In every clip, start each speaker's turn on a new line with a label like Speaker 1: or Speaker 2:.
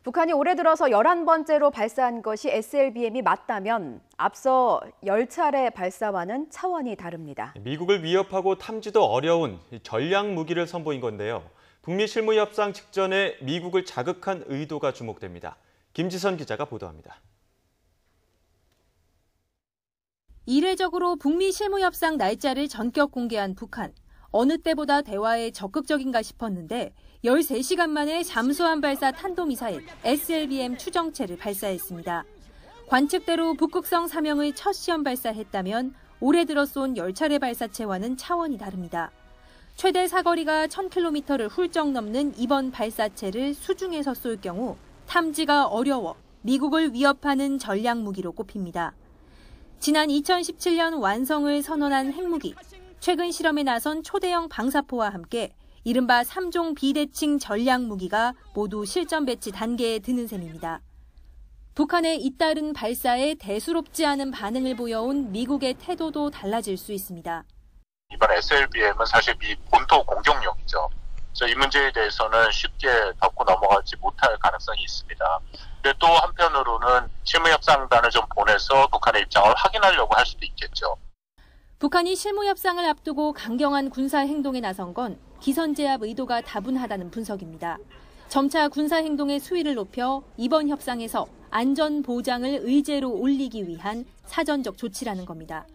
Speaker 1: 북한이 올해 들어서 11번째로 발사한 것이 SLBM이 맞다면 앞서 10차례 발사와는 차원이 다릅니다.
Speaker 2: 미국을 위협하고 탐지도 어려운 전략 무기를 선보인 건데요. 북미 실무 협상 직전에 미국을 자극한 의도가 주목됩니다. 김지선 기자가 보도합니다.
Speaker 3: 이례적으로 북미 실무 협상 날짜를 전격 공개한 북한. 어느 때보다 대화에 적극적인가 싶었는데 13시간 만에 잠수함 발사 탄도미사일 SLBM 추정체를 발사했습니다. 관측대로 북극성 3형의 첫 시험 발사했다면 올해 들어 쏜 10차례 발사체와는 차원이 다릅니다. 최대 사거리가 1000km를 훌쩍 넘는 이번 발사체를 수중에서 쏠 경우 탐지가 어려워 미국을 위협하는 전략 무기로 꼽힙니다. 지난 2017년 완성을 선언한 핵무기, 최근 실험에 나선 초대형 방사포와 함께 이른바 3종 비대칭 전략 무기가 모두 실전 배치 단계에 드는 셈입니다. 북한의 잇따른 발사에 대수롭지 않은 반응을 보여온 미국의 태도도 달라질 수 있습니다.
Speaker 4: 이번 SLBM은 사실 미 본토 공격용이죠. 그래서 이 문제에 대해서는 쉽게 덮고 넘어가지 못할 가능성이 있습니다. 근데 또 한편으로는 실무협상단을 좀 보내서 북한의 입장을 확인하려고 할 수도 있겠죠.
Speaker 3: 북한이 실무협상을 앞두고 강경한 군사 행동에 나선 건 기선제압 의도가 다분하다는 분석입니다. 점차 군사 행동의 수위를 높여 이번 협상에서 안전 보장을 의제로 올리기 위한 사전적 조치라는 겁니다.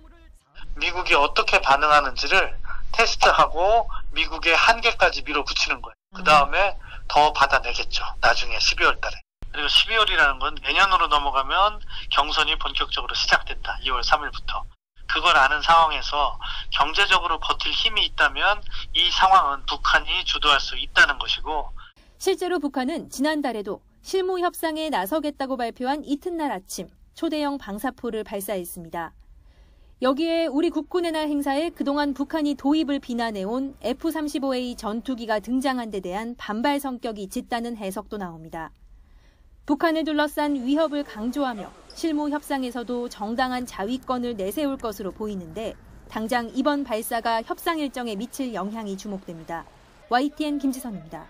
Speaker 5: 미국이 어떻게 반응하는지를 테스트하고 미국의 한계까지 밀어붙이는 거예요. 그다음에 더 받아내겠죠. 나중에 12월 달에. 그리고 12월이라는 건 내년으로 넘어가면 경선이 본격적으로 시작된다. 2월 3일부터. 그걸 아는 상황에서 경제적으로 버틸 힘이 있다면 이 상황은 북한이 주도할 수 있다는 것이고.
Speaker 3: 실제로 북한은 지난달에도 실무 협상에 나서겠다고 발표한 이튿날 아침 초대형 방사포를 발사했습니다. 여기에 우리 국군의 날 행사에 그동안 북한이 도입을 비난해온 F-35A 전투기가 등장한 데 대한 반발 성격이 짙다는 해석도 나옵니다. 북한을 둘러싼 위협을 강조하며 실무 협상에서도 정당한 자위권을 내세울 것으로 보이는데 당장 이번 발사가 협상 일정에 미칠 영향이 주목됩니다. YTN 김지선입니다.